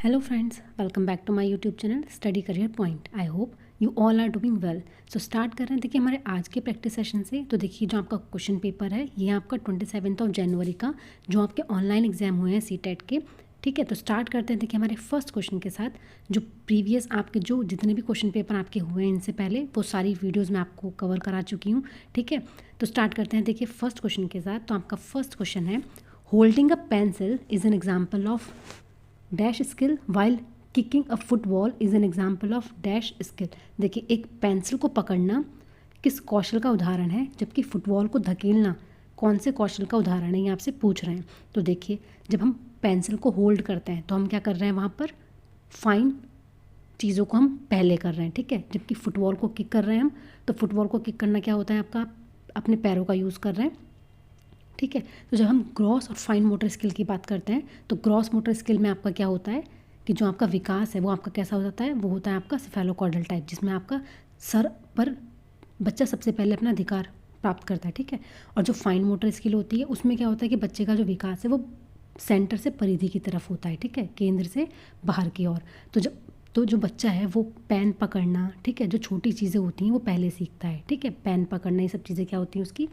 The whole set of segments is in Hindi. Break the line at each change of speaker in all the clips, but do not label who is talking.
Hello friends, welcome back to my YouTube channel Study Career Point. I hope you all are doing well. So start कर रहे हैं। देखिए हमारे आज के प्रैक्टिस सेशन से तो देखिए जो आपका क्वेश्चन पेपर है ये आपका 27 जनवरी का जो आपके ऑनलाइन एग्जाम हुए हैं सीटेट के। ठीक है, तो स्टार्ट करते हैं। देखिए हमारे फर्स्ट क्वेश्चन के साथ जो प्रीवियस आपके जो जितने भी क्वेश्चन पेपर आपके हुए हैं इनसे पहले वो सारी वीडियोज़ मैं आपको कवर करा चुकी हूँ। ठीक है, तो स्टार्ट करते हैं। देखिए फर्स्ट क्वेश्चन के साथ तो आपका फर्स्ट क्वेश्चन है holding a pencil is an example of dash skill while kicking a football is an example of dash skill. देखिए एक पेंसिल को पकड़ना किस कौशल का उदाहरण है, जबकि फुटबॉल को धकेलना कौन से कौशल का उदाहरण है, ये आपसे पूछ रहे हैं। तो देखिए जब हम पेंसिल को होल्ड करते हैं तो हम क्या कर रहे हैं, वहाँ पर फाइन चीज़ों को हम पहले कर रहे हैं। ठीक है, जबकि फुटबॉल को किक कर रहे हैं हम, तो फुटबॉल को किक करना क्या होता है आपका, आप अपने पैरों का यूज़ कर रहे हैं। ठीक है, तो जब हम ग्रॉस और फाइन मोटर स्किल की बात करते हैं तो ग्रॉस मोटर स्किल में आपका क्या होता है कि जो आपका विकास है वो आपका कैसा हो जाता है, वो होता है आपका सेफेलोकॉर्डल टाइप, जिसमें आपका सर पर बच्चा सबसे पहले अपना अधिकार प्राप्त करता है। ठीक है, और जो फाइन मोटर स्किल होती है उसमें क्या होता है कि बच्चे का जो विकास है वो सेंटर से परिधि की तरफ होता है। ठीक है, केंद्र से बाहर की ओर। तो जो बच्चा है वो पेन पकड़ना, ठीक है, जो छोटी चीज़ें होती हैं वो पहले सीखता है। ठीक है, पेन पकड़ना, ये सब चीज़ें क्या होती हैं उसकी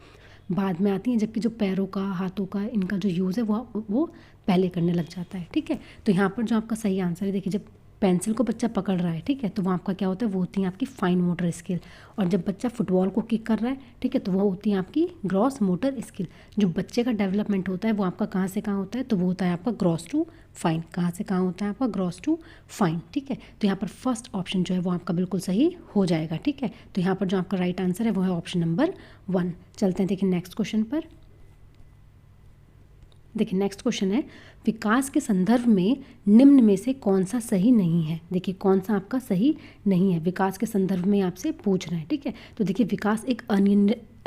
बाद में आती हैं, जबकि जो पैरों का हाथों का इनका जो यूज़ है वो पहले करने लग जाता है। ठीक है, तो यहाँ पर जो आपका सही आंसर है, देखिए जब पेंसिल को बच्चा पकड़ रहा है, ठीक है, तो वो आपका क्या होता है, वो होती है आपकी फाइन मोटर स्किल। और जब बच्चा फुटबॉल को किक कर रहा है, ठीक है, तो वो होती है आपकी ग्रॉस मोटर स्किल। जो बच्चे का डेवलपमेंट होता है वो आपका कहाँ से कहाँ होता है, तो वो होता है आपका ग्रॉस टू फाइन। कहाँ से कहाँ होता है आपका ग्रॉस टू फाइन। ठीक है, तो यहाँ पर फर्स्ट ऑप्शन जो है वो आपका बिल्कुल सही हो जाएगा। ठीक है, तो यहाँ पर जो आपका राइट आंसर है वो है ऑप्शन नंबर 1। चलते हैं देखिए नेक्स्ट क्वेश्चन पर। देखिए नेक्स्ट क्वेश्चन है विकास के संदर्भ में निम्न में से कौन सा सही नहीं है। देखिए कौन सा आपका सही नहीं है, विकास के संदर्भ में आपसे पूछ रहे हैं। ठीक है, तो देखिए विकास एक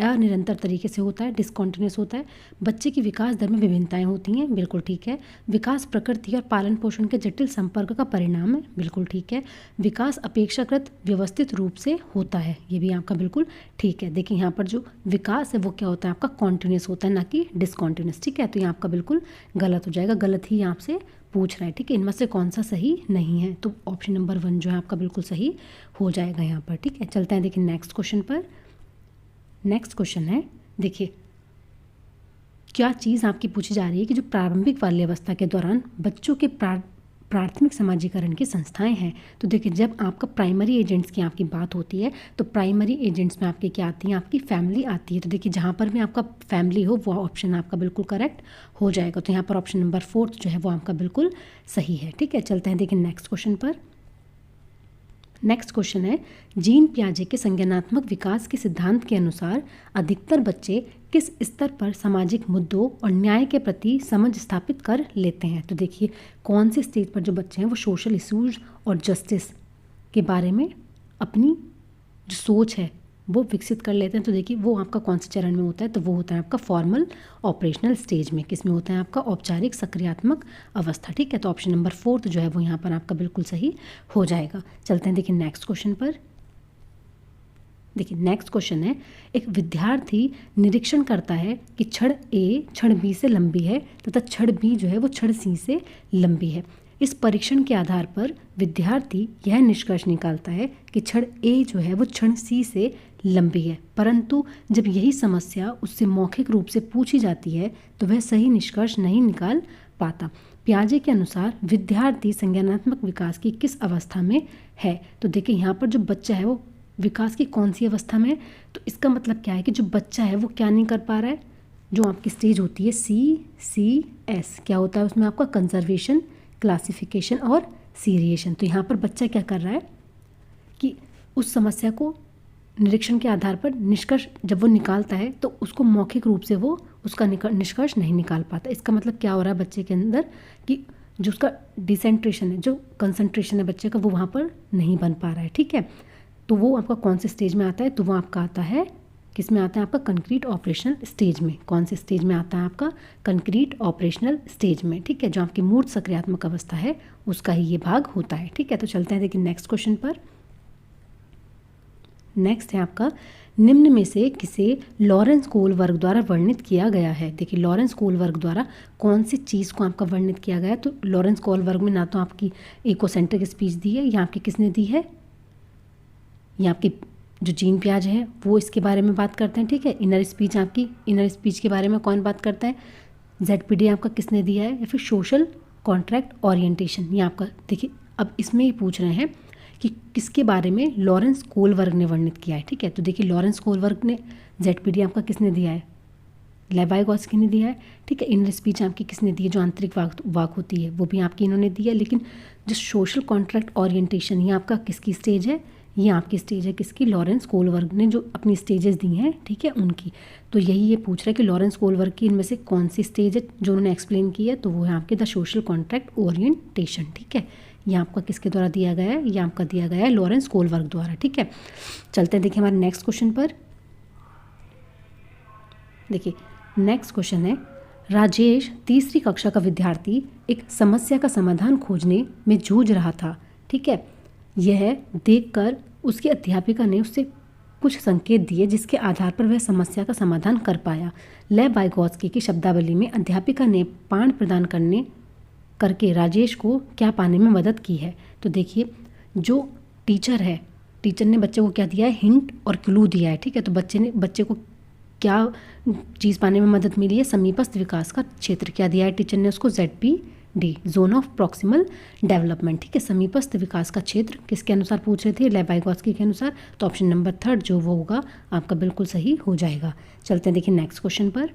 अनिरंतर तरीके से होता है, डिसकॉन्टिन्यूस होता है। बच्चे की विकास दर में विभिन्नताएं होती हैं, बिल्कुल ठीक है। विकास प्रकृति और पालन पोषण के जटिल संपर्क का परिणाम है, बिल्कुल ठीक है। विकास अपेक्षाकृत व्यवस्थित रूप से होता है, ये भी आपका बिल्कुल ठीक है। देखिए यहाँ पर जो विकास है वो क्या होता है आपका कॉन्टिन्यूस होता है, ना कि डिसकॉन्टिन्यूस। ठीक है, तो यहाँ आपका बिल्कुल गलत हो जाएगा, गलत ही आपसे पूछ रहा है। ठीक है, इनमें से कौन सा सही नहीं है, तो ऑप्शन नंबर 1 जो है आपका बिल्कुल सही हो जाएगा यहाँ पर। ठीक है, चलते हैं देखिए नेक्स्ट क्वेश्चन पर। नेक्स्ट क्वेश्चन है देखिए क्या चीज़ आपकी पूछी जा रही है कि जो प्रारंभिक बाल्यावस्था के दौरान बच्चों के प्राथमिक समाजीकरण की संस्थाएं हैं। तो देखिए जब आपका प्राइमरी एजेंट्स की आपकी बात होती है तो प्राइमरी एजेंट्स में आपकी क्या आती हैं, आपकी फैमिली आती है। तो देखिए जहाँ पर भी आपका फैमिली हो वो ऑप्शन आपका बिल्कुल करेक्ट हो जाएगा। तो यहाँ पर ऑप्शन नंबर 4 जो है वो आपका बिल्कुल सही है। ठीक है, चलते हैं देखिए नेक्स्ट क्वेश्चन पर। नेक्स्ट क्वेश्चन है जीन पियाजे के संज्ञानात्मक विकास के सिद्धांत के अनुसार अधिकतर बच्चे किस स्तर पर सामाजिक मुद्दों और न्याय के प्रति समझ स्थापित कर लेते हैं। तो देखिए कौन सी स्टेज पर जो बच्चे हैं वो सोशल इश्यूज और जस्टिस के बारे में अपनी जो सोच है वो विकसित कर लेते हैं। तो देखिए वो आपका कौन से चरण में होता है, तो वो होता है आपका फॉर्मल ऑपरेशनल स्टेज में। किस में होता है आपका औपचारिक सक्रियात्मक अवस्था। ठीक है, तो ऑप्शन नंबर 4 जो है वो यहाँ पर आपका बिल्कुल सही हो जाएगा। चलते हैं देखिए नेक्स्ट क्वेश्चन पर। देखिए नेक्स्ट क्वेश्चन है एक विद्यार्थी निरीक्षण करता है कि छड़ ए छड़ बी से लंबी है तथा छड़ बी जो है वो छड़ सी से लंबी है। इस परीक्षण के आधार पर विद्यार्थी यह निष्कर्ष निकालता है कि छड़ ए जो है वो छड़ सी से लंबी है, परंतु जब यही समस्या उससे मौखिक रूप से पूछी जाती है तो वह सही निष्कर्ष नहीं निकाल पाता। पियाजे के अनुसार विद्यार्थी संज्ञानात्मक विकास की किस अवस्था में है। तो देखिए यहाँ पर जो बच्चा है वो विकास की कौन सी अवस्था में है, तो इसका मतलब क्या है कि जो बच्चा है वो क्या नहीं कर पा रहा है, जो आपकी स्टेज होती है CCS, क्या होता है उसमें आपका कंजर्वेशन, क्लासिफिकेशन और सीरिएशन। तो यहाँ पर बच्चा क्या कर रहा है कि उस समस्या को निरीक्षण के आधार पर निष्कर्ष जब वो निकालता है तो उसको मौखिक रूप से वो उसका निष्कर्ष नहीं निकाल पाता। इसका मतलब क्या हो रहा है बच्चे के अंदर कि जो उसका डिसेंट्रेशन है, जो कंसंट्रेशन है बच्चे का, वो वहाँ पर नहीं बन पा रहा है। ठीक है, तो वो आपका कौन से स्टेज में आता है, तो वो आपका आता है किस में आता है आपका कंक्रीट ऑपरेशनल स्टेज में। कौन से स्टेज में आता है आपका कंक्रीट ऑपरेशनल स्टेज में। ठीक है, जो आपकी मूर्त सक्रियात्मक अवस्था है उसका ही ये भाग होता है। ठीक है, तो चलते हैं देखिए नेक्स्ट क्वेश्चन पर। नेक्स्ट है आपका, निम्न में से किसे लॉरेंस कोलबर्ग द्वारा वर्णित किया गया है। देखिए लॉरेंस कोलबर्ग द्वारा कौन सी चीज़ को आपका वर्णित किया गया है। तो लॉरेंस कोलबर्ग में ना तो आपकी इकोसेंट्रिक स्पीच दी है, या आपकी किसने दी है, या आपकी जो जीन पियाजे है वो इसके बारे में बात करते हैं, ठीक है। इनर स्पीच, आपकी इनर स्पीच के बारे में कौन बात करता है, ZPD आपका किसने दिया है, या फिर सोशल कॉन्ट्रैक्ट ओरिएंटेशन, ये आपका। देखिए अब इसमें ये पूछ रहे हैं कि किसके बारे में लॉरेंस कोलबर्ग ने वर्णित किया है, ठीक है। तो देखिए लॉरेंस कोलबर्ग ने ZPD आपका किसने दिया है, लेव वाइगोत्स्की ने दिया है, ठीक है। इनर स्पीच आपकी किसने दी है, जो आंतरिक वाक होती है वो भी आपकी इन्होंने दी है। लेकिन जो सोशल कॉन्ट्रैक्ट ओरिएंटेशन, ये आपका किसकी स्टेज है, ये आपकी स्टेज है किसकी, लॉरेंस कोलबर्ग ने जो अपनी स्टेजेस दी हैं, ठीक है, उनकी। तो यही ये पूछ रहा है कि लॉरेंस कोलबर्ग की इनमें से कौन सी स्टेज है जो उन्होंने एक्सप्लेन की है। तो वो है आपके द सोशल कॉन्ट्रैक्ट ओरिएंटेशन, ठीक है। ये आपका किसके द्वारा दिया गया है, ये आपका दिया गया है लॉरेंस कोलबर्ग द्वारा, ठीक है। चलते हैं देखिए हमारे नेक्स्ट क्वेश्चन पर। देखिए नेक्स्ट क्वेश्चन है, राजेश तीसरी कक्षा का विद्यार्थी एक समस्या का समाधान खोजने में जूझ रहा था, ठीक है। यह देखकर उसकी अध्यापिका ने उससे कुछ संकेत दिए जिसके आधार पर वह समस्या का समाधान कर पाया। लेव वाइगोत्स्की की शब्दावली में अध्यापिका ने पाठ प्रदान करके राजेश को क्या पाने में मदद की है। तो देखिए जो टीचर है, टीचर ने बच्चे को क्या दिया है, हिंट और क्लू दिया है, ठीक है। तो बच्चे को क्या चीज़ पाने में मदद मिली है, समीपस्थ विकास का क्षेत्र क्या दिया है टीचर ने उसको, ZPD, zone of proximal development, ठीक है। समीपस्थ विकास का क्षेत्र किसके अनुसार पूछ रहे थे, लेव वाइगोत्स्की के अनुसार। तो ऑप्शन नंबर 3 जो वो होगा आपका बिल्कुल सही हो जाएगा। चलते हैं देखिए नेक्स्ट क्वेश्चन पर।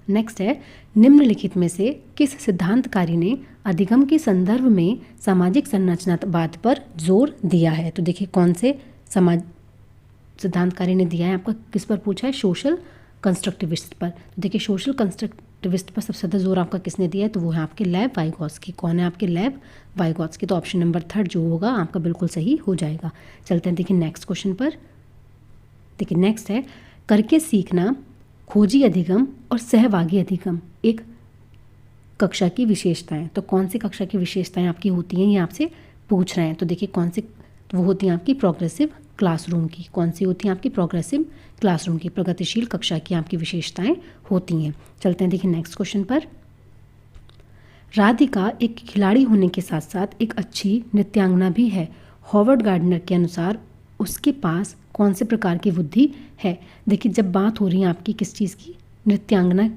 नेक्स्ट है, निम्नलिखित में से किस सिद्धांतकारी ने अधिगम के संदर्भ में सामाजिक संरचनावाद पर जोर दिया है। तो देखिए कौन से सिद्धांतकारी ने दिया है, आपका किस पर पूछा है, सोशल कंस्ट्रक्टिविस्ट पर। तो देखिए सोशल कंस्ट्रक्टिविस्ट पर सबसे ज़्यादा जोर आपका किसने दिया है, तो वो है आपके लेव वाइगोत्स्की। कौन है आपके, लेव वाइगोत्स्की। तो ऑप्शन नंबर 3 जो होगा आपका बिल्कुल सही हो जाएगा। चलते हैं देखिए नेक्स्ट क्वेश्चन पर। देखिए नेक्स्ट है, करके सीखना, खोजी अधिगम और सहभागी अधिगम एक कक्षा की विशेषताएं। तो कौन सी कक्षा की विशेषताएं आपकी होती हैं, ये आपसे पूछ रहे हैं। तो देखिए कौन सी, तो वो होती हैं आपकी प्रोग्रेसिव क्लासरूम की। कौन सी होती हैं आपकी, प्रोग्रेसिव क्लासरूम की, प्रगतिशील कक्षा की आपकी विशेषताएं होती हैं। चलते हैं देखिए नेक्स्ट क्वेश्चन पर। राधिका एक खिलाड़ी होने के साथ साथ एक अच्छी नृत्यांगना भी है। हॉवर्ड गार्डनर के अनुसार उसके पास कौन से प्रकार की बुद्धि है। देखिए जब बात हो रही है आपकी किस चीज़ की, नृत्यांगना,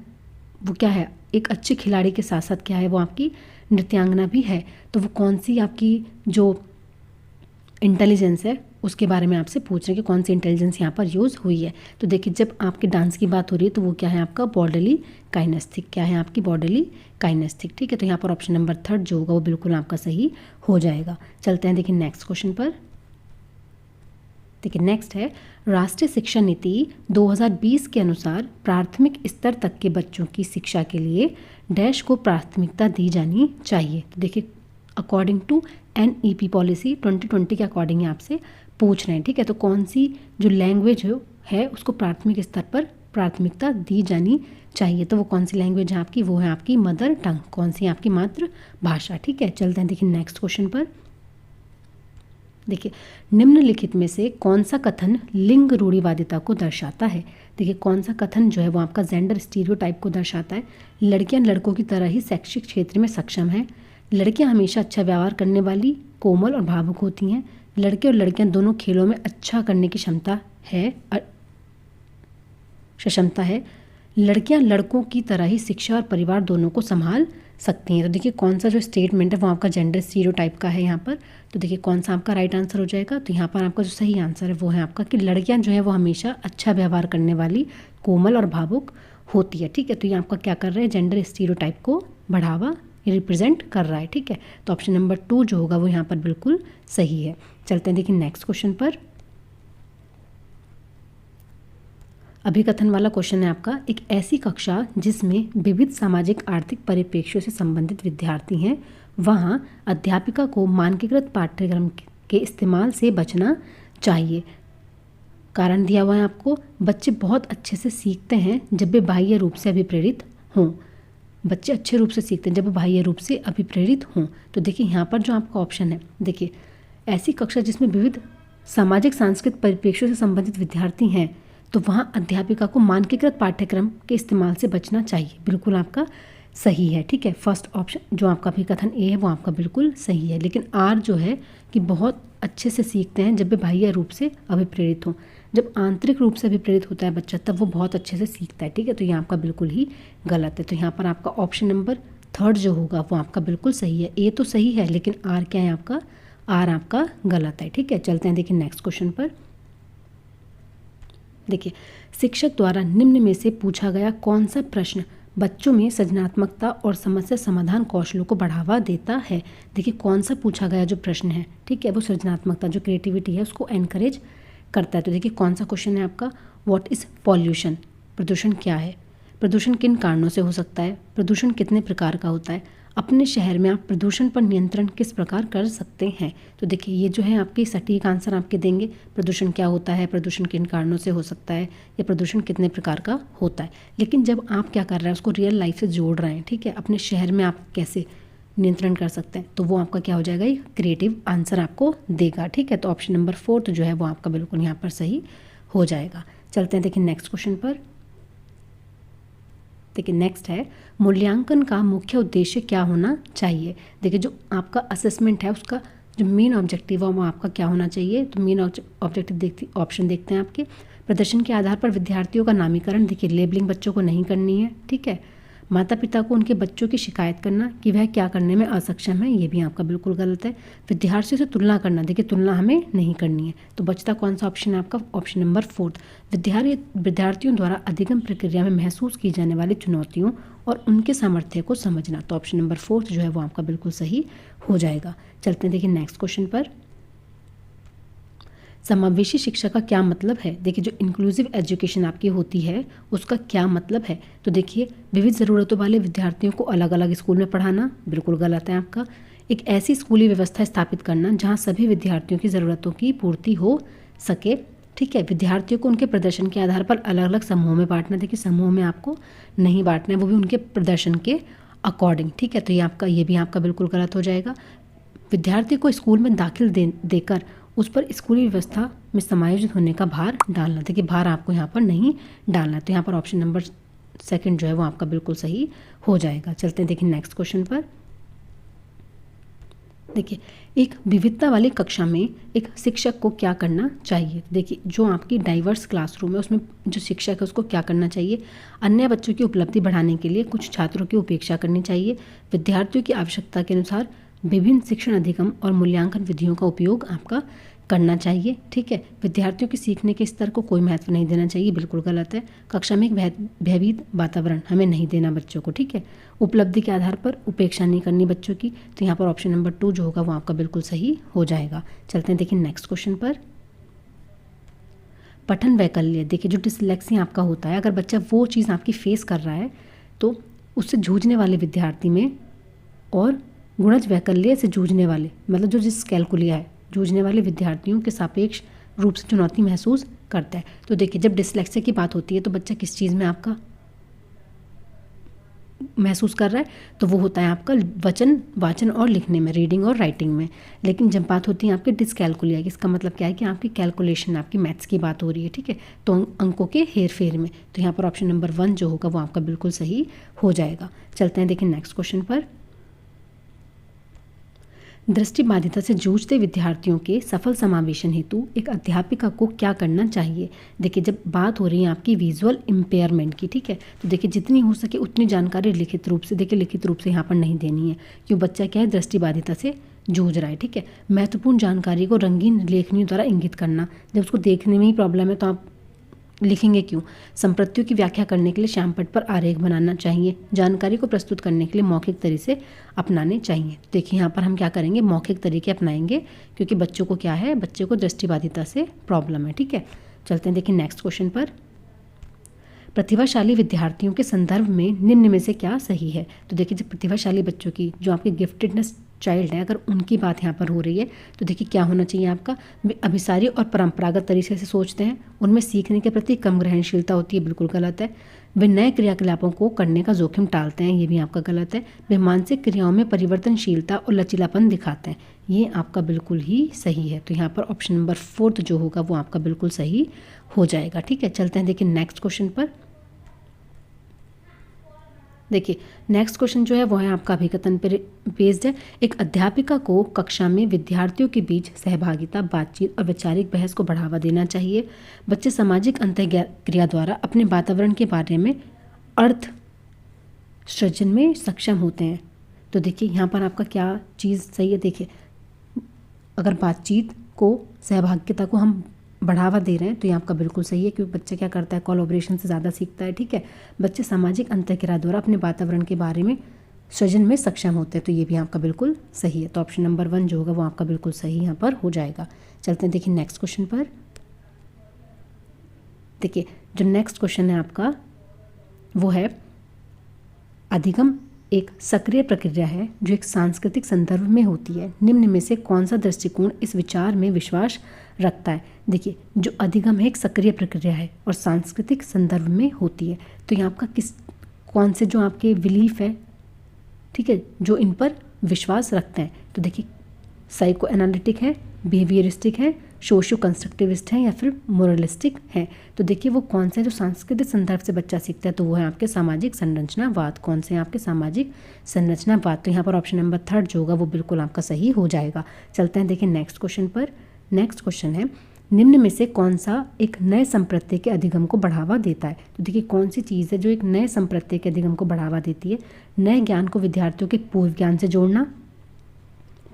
वो क्या है, एक अच्छे खिलाड़ी के साथ साथ क्या है, वो आपकी नृत्यांगना भी है। तो वो कौन सी आपकी जो इंटेलिजेंस है उसके बारे में आपसे पूछ रहे हैं कि कौन सी इंटेलिजेंस यहाँ पर यूज़ हुई है। तो देखिए जब आपके डांस की बात हो रही है तो वो क्या है आपका, बॉडीली काइनेस्थेटिक। क्या है आपकी, बॉडीली काइनेस्थेटिक, ठीक है। तो यहाँ पर ऑप्शन नंबर 3 जो होगा वो बिल्कुल आपका सही हो जाएगा। चलते हैं देखिए नेक्स्ट क्वेश्चन पर। देखिए नेक्स्ट है, राष्ट्रीय शिक्षा नीति 2020 के अनुसार प्राथमिक स्तर तक के बच्चों की शिक्षा के लिए डैश को प्राथमिकता दी जानी चाहिए। तो देखिए अकॉर्डिंग टू NEP पॉलिसी 2020 के अकॉर्डिंग आपसे पूछ रहे हैं, ठीक है। तो कौन सी जो लैंग्वेज है उसको प्राथमिक स्तर पर प्राथमिकता दी जानी चाहिए। तो वो कौन सी लैंग्वेज है आपकी, वो है आपकी मदर टंग। कौन सी आपकी मातृभाषा, ठीक है। चलते हैं देखिए नेक्स्ट क्वेश्चन पर। देखिए निम्नलिखित में से कौन सा कथन लिंग रूढ़िवादिता को दर्शाता है। देखिए कौन सा कथन जो है वो आपका जेंडर स्टीरियोटाइप को दर्शाता है। लड़कियां लड़कों की तरह ही शैक्षिक क्षेत्र में सक्षम हैं। लड़कियां हमेशा अच्छा व्यवहार करने वाली, कोमल और भावुक होती हैं। लड़के और लड़कियां दोनों खेलों में अच्छा करने की क्षमता है। लड़कियां लड़कों की तरह ही शिक्षा और परिवार दोनों को संभाल सकती हैं। तो देखिए कौन सा जो स्टेटमेंट है वो आपका जेंडर स्टीरियोटाइप का है यहाँ पर। तो देखिए कौन सा आपका राइट आंसर हो जाएगा। तो यहाँ पर आपका जो सही आंसर है वो है आपका कि लड़कियां जो है वो हमेशा अच्छा व्यवहार करने वाली, कोमल और भावुक होती है, ठीक है। तो ये आपका क्या कर रहे हैं, जेंडर स्टीरियोटाइप को बढ़ावा रिप्रेजेंट कर रहा है, ठीक है। तो ऑप्शन नंबर 2 जो होगा वो यहाँ पर बिल्कुल सही है। चलते हैं देखिए नेक्स्ट क्वेश्चन पर। अभिकथन वाला क्वेश्चन है आपका, एक ऐसी कक्षा जिसमें विविध सामाजिक आर्थिक परिप्रेक्ष्यों से संबंधित विद्यार्थी हैं, वहाँ अध्यापिका को मानकीकृत पाठ्यक्रम के इस्तेमाल से बचना चाहिए। कारण दिया हुआ है आपको, बच्चे बहुत अच्छे से सीखते हैं जब वे बाह्य रूप से अभिप्रेरित हों। बच्चे अच्छे रूप से सीखते हैं जब बाह्य रूप से अभिप्रेरित हों। तो देखिए यहाँ पर जो आपका ऑप्शन है, देखिए ऐसी कक्षा जिसमें विविध सामाजिक सांस्कृतिक परिप्रेक्ष्यों से संबंधित विद्यार्थी हैं तो वहाँ अध्यापिका को मानकीकृत पाठ्यक्रम के इस्तेमाल से बचना चाहिए। बिल्कुल आपका सही है, ठीक है। फर्स्ट ऑप्शन जो आपका भी कथन ए है वो आपका बिल्कुल सही है। लेकिन आर जो है कि बहुत अच्छे से सीखते हैं जब वे बाह्य रूप से अभिप्रेरित हों। जब आंतरिक रूप से अभिप्रेरित होता है बच्चा तब वो बहुत अच्छे से सीखता है, ठीक है। तो ये आपका बिल्कुल ही गलत है। तो यहाँ पर आपका ऑप्शन नंबर थर्ड जो होगा वो आपका बिल्कुल सही है। ए तो सही है लेकिन आर क्या है आपका, आर आपका गलत है, ठीक है। चलते हैं देखिए नेक्स्ट क्वेश्चन पर। देखिए, शिक्षक द्वारा निम्न में से पूछा गया कौन सा प्रश्न बच्चों में सृजनात्मकता और समस्या समाधान कौशलों को बढ़ावा देता है। देखिए कौन सा पूछा गया जो प्रश्न है, ठीक है, वो सृजनात्मकता जो क्रिएटिविटी है उसको एनकरेज करता है। तो देखिए कौन सा क्वेश्चन है आपका, व्हाट इज़ पॉल्यूशन, प्रदूषण क्या है, प्रदूषण किन कारणों से हो सकता है, प्रदूषण कितने प्रकार का होता है, अपने शहर में आप प्रदूषण पर नियंत्रण किस प्रकार कर सकते हैं। तो देखिए ये जो है आपके सटीक आंसर आपके देंगे, प्रदूषण क्या होता है, प्रदूषण किन कारणों से हो सकता है, या प्रदूषण कितने प्रकार का होता है। लेकिन जब आप क्या कर रहे हैं उसको रियल लाइफ से जोड़ रहे हैं, ठीक है, अपने शहर में आप कैसे नियंत्रण कर सकते हैं, तो वो आपका क्या हो जाएगा, ये क्रिएटिव आंसर आपको देगा, ठीक है। तो ऑप्शन नंबर 4 जो है वो आपका बिल्कुल यहाँ पर सही हो जाएगा। चलते हैं देखिए नेक्स्ट क्वेश्चन पर। देखिए नेक्स्ट है, मूल्यांकन का मुख्य उद्देश्य क्या होना चाहिए। देखिए जो आपका असेसमेंट है उसका जो मेन ऑब्जेक्टिव है वो आपका क्या होना चाहिए। तो मेन ऑब्जेक्टिव ऑप्शन देखते हैं आपके, प्रदर्शन के आधार पर विद्यार्थियों का नामीकरण, देखिए लेबलिंग बच्चों को नहीं करनी है, ठीक है। माता पिता को उनके बच्चों की शिकायत करना कि वह क्या करने में असक्षम है, ये भी आपका बिल्कुल गलत है। विद्यार्थियों से तुलना करना, देखिए तुलना हमें नहीं करनी है। तो बचता कौन सा ऑप्शन है आपका, ऑप्शन नंबर 4। विद्यार्थियों द्वारा अधिगम प्रक्रिया में महसूस की जाने वाली चुनौतियों और उनके सामर्थ्य को समझना। तो ऑप्शन नंबर 4 जो है वो आपका बिल्कुल सही हो जाएगा। चलते हैं देखिए नेक्स्ट क्वेश्चन पर। समावेशी शिक्षा का क्या मतलब है। देखिए जो इंक्लूसिव एजुकेशन आपकी होती है उसका क्या मतलब है। तो देखिए विविध ज़रूरतों वाले विद्यार्थियों को अलग अलग स्कूल में पढ़ाना, बिल्कुल गलत है आपका। एक ऐसी स्कूली व्यवस्था स्थापित करना जहां सभी विद्यार्थियों की ज़रूरतों की पूर्ति हो सके, ठीक है। विद्यार्थियों को उनके प्रदर्शन के आधार पर अलग अलग समूहों में बांटना, देखिए समूह में आपको नहीं बांटना है, वो भी उनके प्रदर्शन के अकॉर्डिंग, ठीक है। तो ये भी आपका बिल्कुल गलत हो जाएगा। विद्यार्थी को स्कूल में दाखिल देकर उस पर स्कूली व्यवस्था में समायोजित होने का भार डालना, देखिए भार आपको यहाँ पर नहीं डालना। तो यहाँ पर ऑप्शन नंबर 2 जो है वो आपका बिल्कुल सही हो जाएगा। चलते हैं देखिए नेक्स्ट क्वेश्चन पर। देखिए एक विविधता वाली कक्षा में एक शिक्षक को क्या करना चाहिए। देखिए जो आपकी डाइवर्स क्लासरूम है उसमें जो शिक्षक है उसको क्या करना चाहिए, अन्य बच्चों की उपलब्धि बढ़ाने के लिए कुछ छात्रों की उपेक्षा करनी चाहिए, विद्यार्थियों की आवश्यकता के अनुसार विभिन्न शिक्षण अधिगम और मूल्यांकन विधियों का उपयोग आपका करना चाहिए, ठीक है। विद्यार्थियों के सीखने के स्तर को कोई महत्व नहीं देना चाहिए, बिल्कुल गलत है। कक्षा में एक भयभीत वातावरण हमें नहीं देना बच्चों को, ठीक है। उपलब्धि के आधार पर उपेक्षा नहीं करनी बच्चों की। तो यहाँ पर ऑप्शन नंबर 2 जो होगा वो आपका बिल्कुल सही हो जाएगा। चलते हैं देखिए नेक्स्ट क्वेश्चन पर। पठन वैकल्य, देखिए जो डिसलेक्सिया आपका होता है, अगर बच्चा वो चीज़ आपकी फेस कर रहा है तो उससे जूझने वाले विद्यार्थी में और गुणज वैकल्य से जूझने वाले, मतलब जो डिसकैल्कुलिया है, जूझने वाले विद्यार्थियों के सापेक्ष रूप से चुनौती महसूस करता है। तो देखिए जब डिसलेक्सिया की बात होती है तो बच्चा किस चीज़ में आपका महसूस कर रहा है, तो वो होता है आपका वाचन और लिखने में, रीडिंग और राइटिंग में। लेकिन जब बात होती है आपके डिसकैल्कुलिया की, इसका मतलब क्या है कि आपकी कैलकुलेशन, आपकी मैथ्स की बात हो रही है, ठीक है, तो अंकों के हेर फेर में। तो यहाँ पर ऑप्शन नंबर 1 जो होगा वो आपका बिल्कुल सही हो जाएगा। चलते हैं देखिए नेक्स्ट क्वेश्चन पर। दृष्टिबाधिता से जूझते विद्यार्थियों के सफल समावेशन हेतु एक अध्यापिका को क्या करना चाहिए। देखिए जब बात हो रही है आपकी विजुअल इम्पेयरमेंट की, ठीक है, तो देखिए जितनी हो सके उतनी जानकारी लिखित रूप से, देखिए लिखित रूप से यहाँ पर नहीं देनी है क्यों बच्चा क्या है दृष्टिबाधिता से जूझ रहा है, ठीक है। महत्वपूर्ण जानकारी को रंगीन लेखनियों द्वारा इंगित करना, जब उसको देखने में ही प्रॉब्लम है तो आप लिखेंगे क्यों। संप्रतियों की व्याख्या करने के लिए श्यामपट्ट पर आरेख बनाना चाहिए। जानकारी को प्रस्तुत करने के लिए मौखिक तरीके अपनाने चाहिए। देखिए यहाँ पर हम क्या करेंगे, मौखिक तरीके अपनाएंगे क्योंकि बच्चों को क्या है, बच्चे को दृष्टिबाधिता से प्रॉब्लम है, ठीक है। चलते हैं देखिए नेक्स्ट क्वेश्चन पर। प्रतिभाशाली विद्यार्थियों के संदर्भ में निम्न में से क्या सही है। तो देखिए जब प्रतिभाशाली बच्चों की, जो आपके गिफ्टेडनेस चाइल्ड है, अगर उनकी बात यहाँ पर हो रही है तो देखिए क्या होना चाहिए आपका, वे अभिसारी और परंपरागत तरीके से सोचते हैं, उनमें सीखने के प्रति कम ग्रहणशीलता होती है, बिल्कुल गलत है। वे नए क्रियाकलापों को करने का जोखिम टालते हैं, ये भी आपका गलत है। वे मानसिक क्रियाओं में परिवर्तनशीलता और लचीलापन दिखाते हैं, ये आपका बिल्कुल ही सही है। तो यहाँ पर ऑप्शन नंबर 4 जो होगा वो आपका बिल्कुल सही हो जाएगा। ठीक है, चलते हैं देखिए नेक्स्ट क्वेश्चन पर। देखिए नेक्स्ट क्वेश्चन जो है वो है आपका अभिकथन पर बेस्ड है। एक अध्यापिका को कक्षा में विद्यार्थियों के बीच सहभागिता, बातचीत और वैचारिक बहस को बढ़ावा देना चाहिए। बच्चे सामाजिक अंतःक्रिया द्वारा अपने वातावरण के बारे में अर्थ सृजन में सक्षम होते हैं। तो देखिए यहाँ पर आपका क्या चीज़ सही है। देखिए अगर बातचीत को, सहभागिता को हम बढ़ावा दे रहे हैं तो ये आपका बिल्कुल सही है, क्योंकि बच्चा क्या करता है, कोलैबोरेशन से ज़्यादा सीखता है। ठीक है, बच्चे सामाजिक अंतःक्रिया द्वारा अपने वातावरण के बारे में सृजन में सक्षम होते हैं, तो ये भी आपका बिल्कुल सही है। तो ऑप्शन नंबर 1 जो होगा वो आपका बिल्कुल सही यहाँ पर हो जाएगा। चलते हैं देखिए नेक्स्ट क्वेश्चन पर। देखिए जो नेक्स्ट क्वेश्चन है आपका वो है अधिगम एक सक्रिय प्रक्रिया है जो एक सांस्कृतिक संदर्भ में होती है। निम्न में से कौन सा दृष्टिकोण इस विचार में विश्वास रखता है। देखिए जो अधिगम है एक सक्रिय प्रक्रिया है और सांस्कृतिक संदर्भ में होती है, तो यहाँ आपका कौन से जो आपके बिलीफ है, ठीक है, जो इन पर विश्वास रखते हैं। तो देखिए साइको एनालिटिक है, बिहेवियरिस्टिक है, सोशियो कंस्ट्रक्टिविस्ट है या फिर मोरलिस्टिक है। तो देखिए वो कौन से जो सांस्कृतिक संदर्भ से बच्चा सीखता है, तो वो है आपके सामाजिक संरचनावाद। कौन से आपके सामाजिक संरचनावाद। तो यहाँ पर ऑप्शन नंबर 3 जो होगा वो बिल्कुल आपका सही हो जाएगा। चलते हैं देखिए नेक्स्ट क्वेश्चन पर। नेक्स्ट क्वेश्चन है निम्न में से कौन सा एक नए संप्रत्यय के अधिगम को बढ़ावा देता है। तो देखिए कौन सी चीज़ है जो एक नए संप्रत्यय के अधिगम को बढ़ावा देती है। नए ज्ञान को विद्यार्थियों के पूर्व ज्ञान से जोड़ना।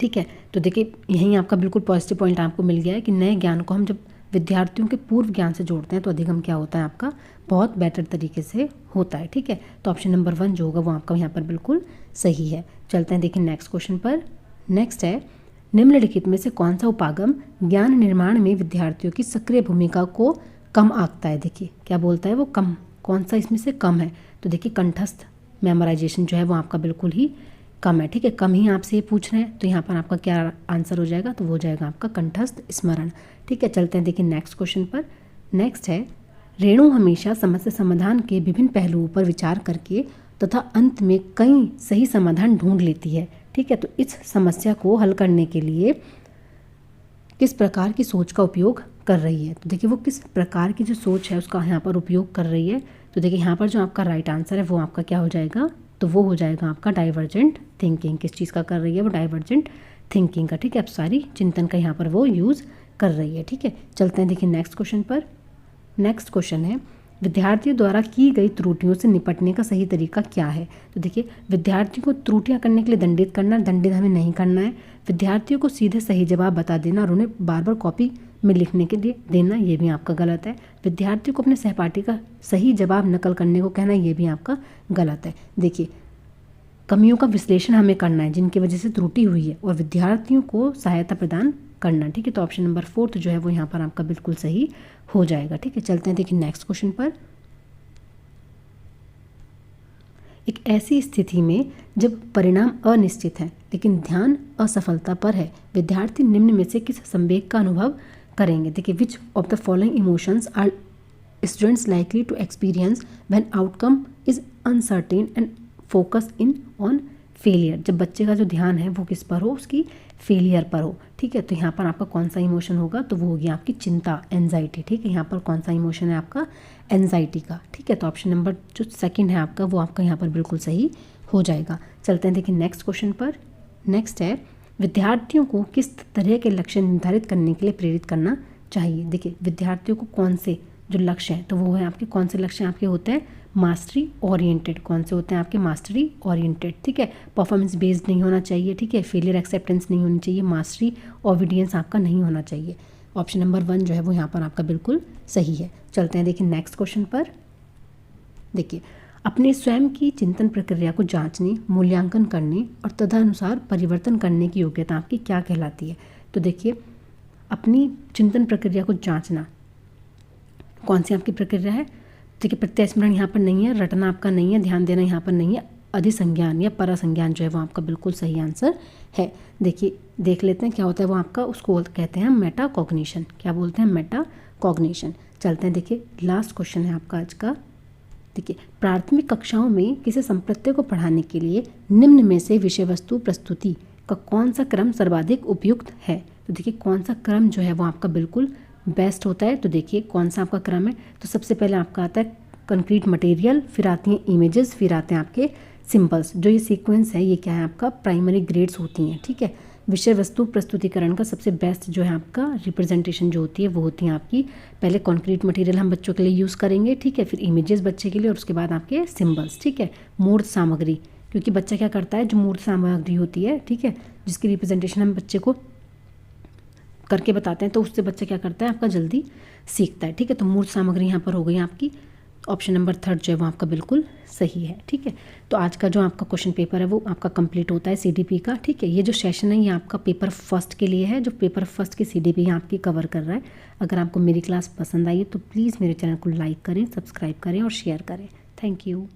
ठीक है, तो देखिए यहीं आपका बिल्कुल पॉजिटिव पॉइंट आपको मिल गया है कि नए ज्ञान को हम जब विद्यार्थियों के पूर्व ज्ञान से जोड़ते हैं तो अधिगम क्या होता है आपका बहुत बेटर तरीके से होता है। ठीक है, तो ऑप्शन नंबर 1 जो होगा वो आपका यहाँ पर बिल्कुल सही है। चलते हैं देखिए नेक्स्ट क्वेश्चन पर। नेक्स्ट है निम्नलिखित में से कौन सा उपागम ज्ञान निर्माण में विद्यार्थियों की सक्रिय भूमिका को कम आंकता है। देखिए क्या बोलता है वो कम, कौन सा इसमें से कम है। तो देखिए कंठस्थ मेमोराइजेशन जो है वो आपका बिल्कुल ही कम है। ठीक है, कम ही आपसे ये पूछ रहे हैं, तो यहाँ पर आपका क्या आंसर हो जाएगा, तो वो हो जाएगा आपका कंठस्थ स्मरण। ठीक है, चलते हैं देखिए नेक्स्ट क्वेश्चन पर। नेक्स्ट है रेणु हमेशा समस्या समाधान के विभिन्न पहलुओं पर विचार करके तथा अंत में कई सही समाधान ढूंढ लेती है। ठीक है, तो इस समस्या को हल करने के लिए किस प्रकार की सोच का उपयोग कर रही है। तो देखिए वो किस प्रकार की जो सोच है उसका यहाँ पर उपयोग कर रही है। तो देखिए यहाँ पर जो आपका राइट आंसर है वो आपका क्या हो जाएगा, तो वो हो जाएगा आपका डाइवर्जेंट थिंकिंग। किस चीज़ का कर रही है वो, डाइवर्जेंट थिंकिंग का। ठीक है, अब सारी चिंतन का यहाँ पर वो यूज़ कर रही है। ठीक है, चलते हैं देखिए नेक्स्ट क्वेश्चन पर। नेक्स्ट क्वेश्चन है विद्यार्थियों द्वारा की गई त्रुटियों से निपटने का सही तरीका क्या है। तो देखिए विद्यार्थियों को त्रुटियां करने के लिए दंडित करना, दंडित हमें नहीं करना है। विद्यार्थियों को सीधे सही जवाब बता देना और उन्हें बार बार कॉपी में लिखने के लिए देना, ये भी आपका गलत है। विद्यार्थियों को अपने सहपाठी का सही जवाब नकल करने को कहना, ये भी आपका गलत है। देखिए कमियों का विश्लेषण हमें करना है जिनकी वजह से त्रुटि हुई है और विद्यार्थियों को सहायता प्रदान करना। ठीक है, तो ऑप्शन नंबर 4 जो है वो यहाँ पर आपका बिल्कुल सही हो जाएगा। ठीक है, चलते हैं देखिए नेक्स्ट क्वेश्चन पर। एक ऐसी स्थिति में जब परिणाम अनिश्चित है लेकिन ध्यान असफलता पर है, विद्यार्थी निम्न में से किस संवेग का अनुभव करेंगे। देखिए which of the following emotions are students likely to experience when outcome is uncertain and focus in on failure. जब बच्चे का जो ध्यान है वो किस पर हो, उसकी फेलियर पर हो। ठीक है, तो यहाँ पर आपका कौन सा इमोशन होगा, तो वो होगी आपकी चिंता, एंजाइटी। ठीक है, यहाँ पर कौन सा इमोशन है आपका, एंजाइटी का। ठीक है, तो ऑप्शन नंबर जो 2 है आपका वो आपका यहाँ पर बिल्कुल सही हो जाएगा। चलते हैं देखिए नेक्स्ट क्वेश्चन पर। नेक्स्ट है विद्यार्थियों को किस तरह के लक्ष्य निर्धारित करने के लिए प्रेरित करना चाहिए। देखिए विद्यार्थियों को कौन से जो लक्ष्य हैं, तो वो है आपके कौन से लक्ष्य आपके होते हैं, मास्टरी ओरिएंटेड। कौन से होते हैं आपके, मास्टरी ओरिएंटेड। ठीक है, परफॉर्मेंस बेस्ड नहीं होना चाहिए। ठीक है, फेलियर एक्सेप्टेंस नहीं होनी चाहिए, मास्टरी ओबीडियंस आपका नहीं होना चाहिए। ऑप्शन नंबर 1 जो है वो यहाँ पर आपका बिल्कुल सही है। चलते हैं देखिए नेक्स्ट क्वेश्चन पर। देखिए अपने स्वयं की चिंतन प्रक्रिया को जांचने, मूल्यांकन करने और तदनुसार परिवर्तन करने की योग्यता आपकी क्या कहलाती है। तो देखिए अपनी चिंतन प्रक्रिया को जांचना कौन सी आपकी प्रक्रिया है। देखिए प्रत्यय स्मरण यहाँ पर नहीं है, रटना आपका नहीं है, ध्यान देना यहाँ पर नहीं है, अधिसंज्ञान या परासंज्ञान जो है वो आपका बिल्कुल सही आंसर है। देखिए देख लेते हैं क्या होता है वो आपका, उसको कहते हैं मेटाकॉग्निशन। क्या बोलते हैं? मेटाकॉग्निशन। चलते हैं, देखिए लास्ट क्वेश्चन है आपका आज का। देखिए प्राथमिक कक्षाओं में किसी संप्रत्यय को पढ़ाने के लिए निम्न में से विषय वस्तु प्रस्तुति का कौन सा क्रम सर्वाधिक उपयुक्त है? तो देखिए कौन सा क्रम जो है वो आपका बिल्कुल बेस्ट होता है। तो देखिए कौन सा आपका क्रम है। तो सबसे पहले आपका आता है कंक्रीट मटेरियल, फिर आती हैं इमेजेस, फिर आते हैं आपके सिंबल्स। जो ये सीक्वेंस है ये क्या है आपका, प्राइमरी ग्रेड्स होती हैं, ठीक है। विषय वस्तु प्रस्तुतिकरण का सबसे बेस्ट जो है आपका रिप्रेजेंटेशन जो होती है वो होती है आपकी, पहले कॉन्क्रीट मटेरियल हम बच्चों के लिए यूज़ करेंगे, ठीक है, फिर इमेजेस बच्चे के लिए और उसके बाद आपके सिंबल्स, ठीक है। मूर्त सामग्री, क्योंकि बच्चा क्या करता है, जो मूर्त सामग्री होती है, ठीक है, जिसकी रिप्रेजेंटेशन हम बच्चे को करके बताते हैं तो उससे बच्चा क्या करता है आपका जल्दी सीखता है, ठीक है। तो मूर्त सामग्री यहाँ पर हो गई आपकी, ऑप्शन नंबर 3 जो है वो आपका बिल्कुल सही है, ठीक है। तो आज का जो आपका क्वेश्चन पेपर है वो आपका कंप्लीट होता है सीडीपी का, ठीक है। ये जो सेशन है ये आपका पेपर फर्स्ट के लिए है, जो पेपर फर्स्ट की सीडीपी आपकी कवर कर रहा है। अगर आपको मेरी क्लास पसंद आई है तो प्लीज़ मेरे चैनल को लाइक करें, सब्सक्राइब करें और शेयर करें। Thank you.